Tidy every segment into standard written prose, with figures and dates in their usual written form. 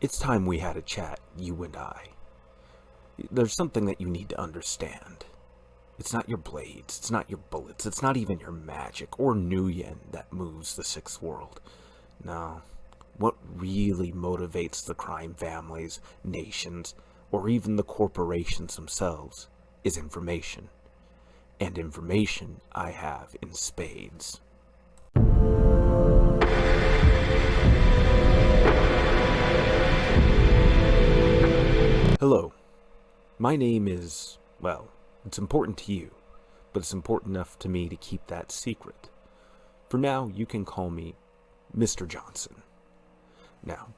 It's time we had a chat, you and I. There's something that you need to understand. It's not your blades, it's not your bullets, it's not even your magic or Nuyen that moves the sixth world. No, what really motivates the crime families, nations, or even the corporations themselves is information. And information I have in spades. Hello, my name is, well, it's important to you, but it's important enough to me to keep that secret. For now, you can call me Mr. Johnson. Now,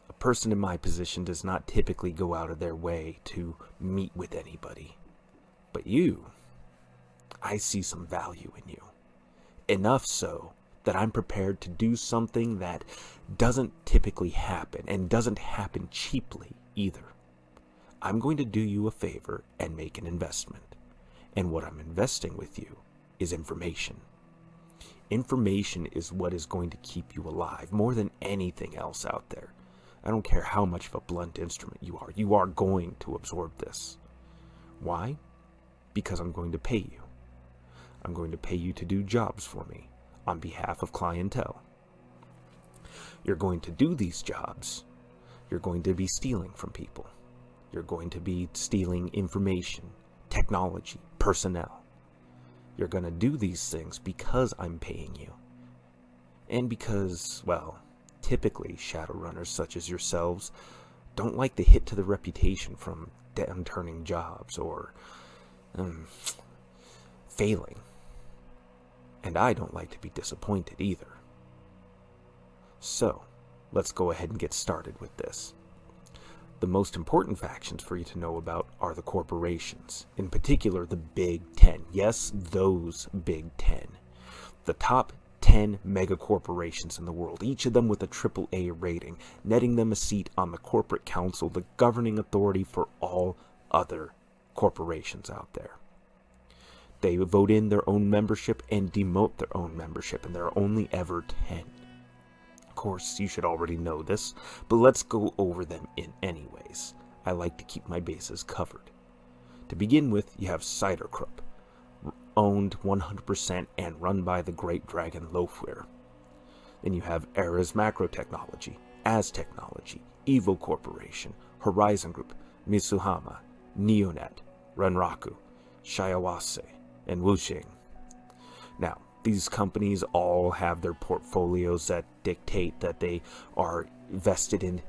a person in my position does not typically go out of their way to meet with anybody. But you, I see some value in you. Enough so that I'm prepared to do something that doesn't typically happen, and doesn't happen cheaply either. I'm going to do you a favor and make an investment. And what I'm investing with you is information. Information is what is going to keep you alive more than anything else out there. I don't care how much of a blunt instrument you are going to absorb this. Why? Because I'm going to pay you. I'm going to pay you to do jobs for me on behalf of clientele. You're going to do these jobs. You're going to be stealing from people. You're going to be stealing information, technology, personnel. You're going to do these things because I'm paying you. And because, well, typically Shadowrunners such as yourselves don't like the hit to the reputation from downturning jobs or failing. And I don't like to be disappointed either. So, let's go ahead and get started with this. The most important factions for you to know about are the corporations, in particular the Big 10. Yes, those Big 10. The top 10 mega corporations in the world, each of them with a AAA rating, netting them a seat on the corporate council, the governing authority for all other corporations out there. They vote in their own membership and demote their own membership, and there are only ever 10. Of course, you should already know this, but let's go over them in anyways. I like to keep my bases covered. To begin with, you have Saeder-Krupp, owned 100% and run by the great dragon Lofwyr. Then you have Era's Macro Technology, Az Technology, Evo Corporation, Horizon Group, Mitsuhama, Neonet, Renraku, Shiawase, and Wuxing. Now, these companies all have their portfolios that dictate that they are vested in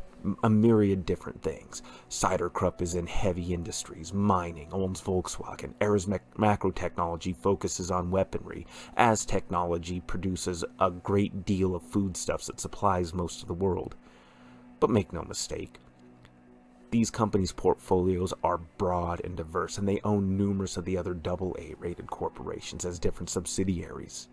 a myriad different things. Saeder-Krupp is in heavy industries, mining, owns Volkswagen. Era's Macro Technology focuses on weaponry. Az Technology produces a great deal of foodstuffs that supplies most of the world. But make no mistake, these companies' portfolios are broad and diverse, and they own numerous of the other AA-rated corporations as different subsidiaries.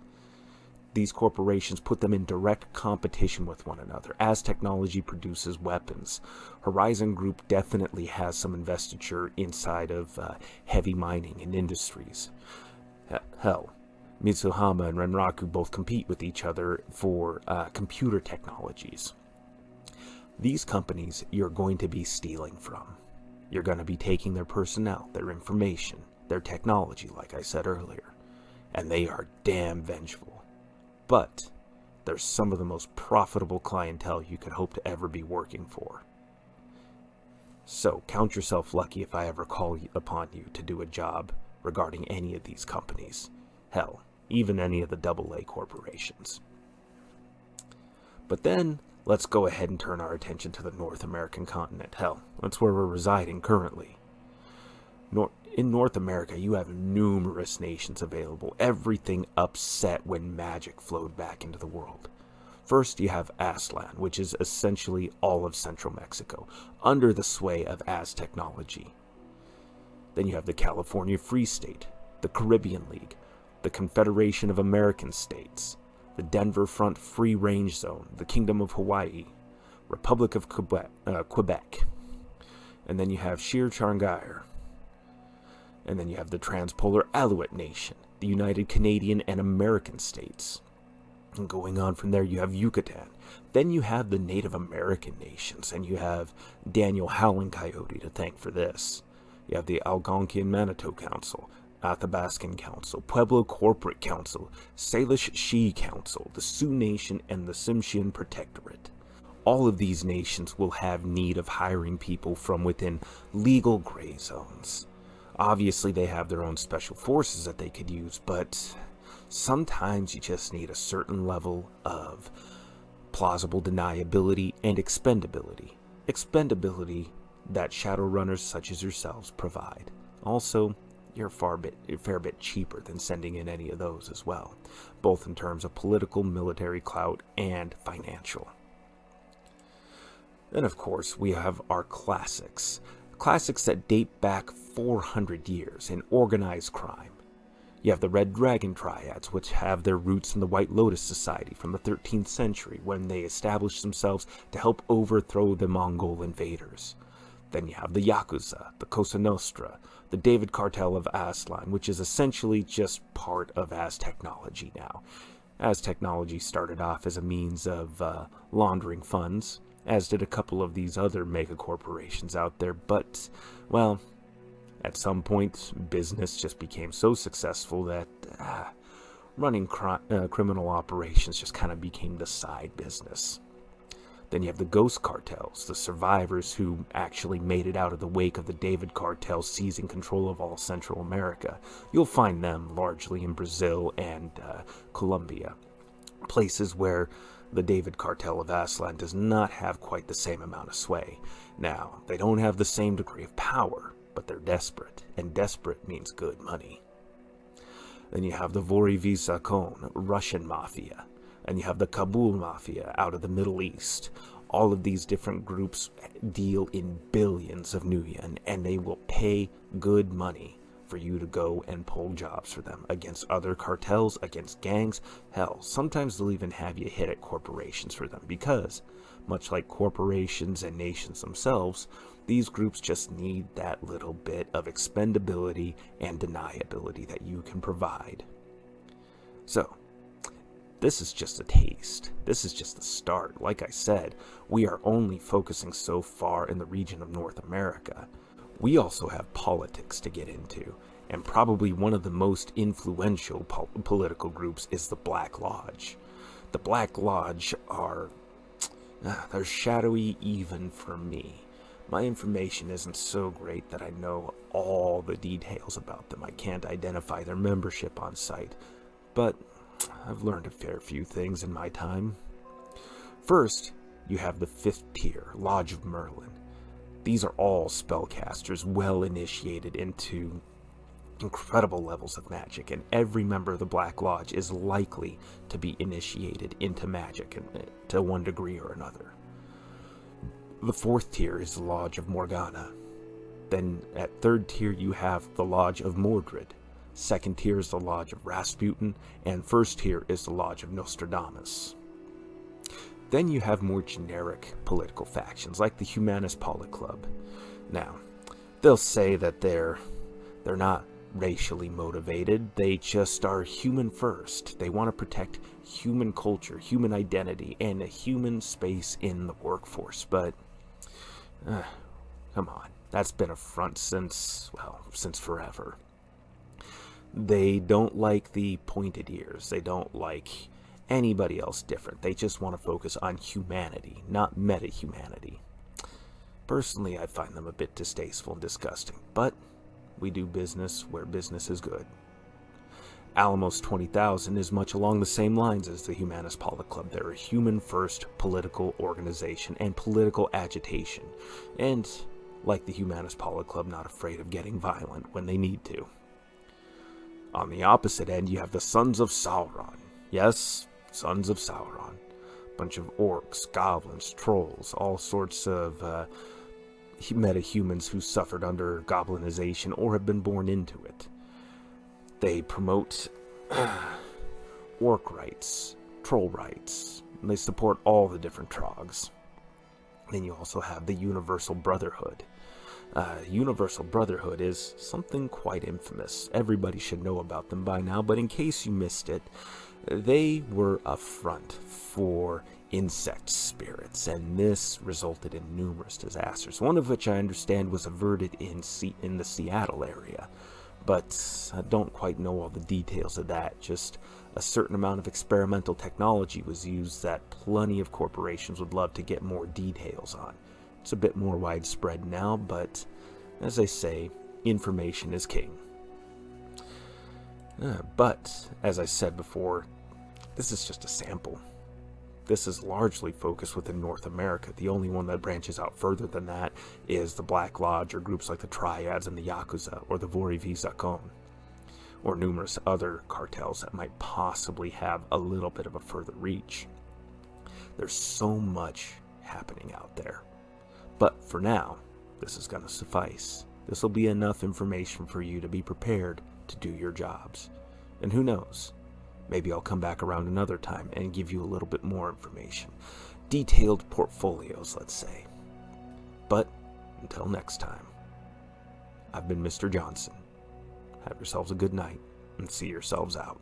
These corporations put them in direct competition with one another. Az Technology produces weapons. Horizon Group definitely has some investiture inside of heavy mining and industries. Hell, Mitsuhama and Renraku both compete with each other for computer technologies. These companies you're going to be stealing from. You're going to be taking their personnel, their information, their technology, like I said earlier. And they are damn vengeful. But they're some of the most profitable clientele you could hope to ever be working for. So count yourself lucky if I ever call upon you to do a job regarding any of these companies. Hell, even any of the AA corporations. But then, let's go ahead and turn our attention to the North American continent. Hell, that's where we're residing currently. In North America, you have numerous nations available, everything upset when magic flowed back into the world. First, you have Aztlan, which is essentially all of central Mexico, under the sway of Az Technology. Then you have the California Free State, the Caribbean League, the Confederation of American States, the Denver Front Free Range Zone, the Kingdom of Hawaii, Republic of Quebec, and then you have Shir Charngire, and then you have the Transpolar Aleut Nation, the United Canadian and American States, And going on from there, you have Yucatan. Then you have the Native American nations, and you have Daniel Howland Coyote to thank for this. You have the Algonquian Manitou Council, Athabascan Council, Pueblo Corporate Council, Salish Shi Council, the Sioux Nation, and the Tsimshian Protectorate. All of these nations will have need of hiring people from within legal gray zones. Obviously, they have their own special forces that they could use, but sometimes you just need a certain level of plausible deniability and expendability. Expendability that Shadowrunners such as yourselves provide. Also, you're a fair bit cheaper than sending in any of those as well, both in terms of political, military clout, and financial. Then, of course, we have our classics. Classics that date back 400 years in organized crime. You have the Red Dragon Triads, which have their roots in the White Lotus Society from the 13th century, when they established themselves to help overthrow the Mongol invaders. Then you have the Yakuza, the Cosa Nostra, the David Cartel of Aslan, which is essentially just part of Aztechnology now. Aztechnology started off as a means of laundering funds, as did a couple of these other mega corporations out there, but, well, at some point, business just became so successful that running criminal operations just kind of became the side business. Then you have the Ghost Cartels, the survivors who actually made it out of the wake of the David Cartel seizing control of all Central America. You'll find them largely in Brazil and Colombia, places where the David Cartel of Aslan does not have quite the same amount of sway. Now, they don't have the same degree of power, but they're desperate, and desperate means good money. Then you have the Vorivi-Sakon, Russian Mafia, and you have the Kabul Mafia out of the Middle East. All of these different groups deal in billions of Nuyen, and they will pay good money for you to go and pull jobs for them against other cartels, against gangs. Hell, sometimes they'll even have you hit at corporations for them, because, much like corporations and nations themselves, these groups just need that little bit of expendability and deniability that you can provide. So, this is just a taste. This is just the start. Like I said, we are only focusing so far in the region of North America. We also have politics to get into, and probably one of the most influential political groups is the Black Lodge. The Black Lodge are... they're shadowy even for me. My information isn't so great that I know all the details about them. I can't identify their membership on site, but I've learned a fair few things in my time. First, you have the 5th tier, Lodge of Merlin. These are all spellcasters well initiated into incredible levels of magic, and every member of the Black Lodge is likely to be initiated into magic to one degree or another. The 4th tier is the Lodge of Morgana. Then at 3rd tier you have the Lodge of Mordred. 2nd tier is the Lodge of Rasputin, and 1st tier is the Lodge of Nostradamus. Then you have more generic political factions, like the Humanist Pollock Club. Now, they'll say that they're not racially motivated, they just are human first. They want to protect human culture, human identity, and a human space in the workforce, but come on, that's been a front since forever. They don't like the pointed ears. They don't like anybody else different. They just want to focus on humanity, not meta-humanity. Personally, I find them a bit distasteful and disgusting, but we do business where business is good. Alamos 20,000 is much along the same lines as the Humanist Pollock Club. They're a human-first political organization and political agitation, and, like the Humanist Pollock Club, not afraid of getting violent when they need to. On the opposite end, you have the Sons of Sauron. Yes, Sons of Sauron. Bunch of orcs, goblins, trolls, all sorts of meta-humans who suffered under goblinization or have been born into it. They promote orc rights, troll rights, and they support all the different trogs. Then you also have the Universal Brotherhood. Universal Brotherhood is something quite infamous. Everybody should know about them by now, but in case you missed it, They were a front for insect spirits, and this resulted in numerous disasters, one of which I understand was averted in the Seattle area. But I don't quite know all the details of that. Just a certain amount of experimental technology was used that plenty of corporations would love to get more details on. It's a bit more widespread now, but as I say, information is king. But, as I said before, this is just a sample. This is largely focused within North America. The only one that branches out further than that is the Black Lodge, or groups like the Triads and the Yakuza, or the Vori Zakon, or numerous other cartels that might possibly have a little bit of a further reach. There's so much happening out there. But for now, this is going to suffice. This will be enough information for you to be prepared to do your jobs. And who knows? Maybe I'll come back around another time and give you a little bit more information. Detailed portfolios, let's say. But until next time, I've been Mr. Johnson. Have yourselves a good night and see yourselves out.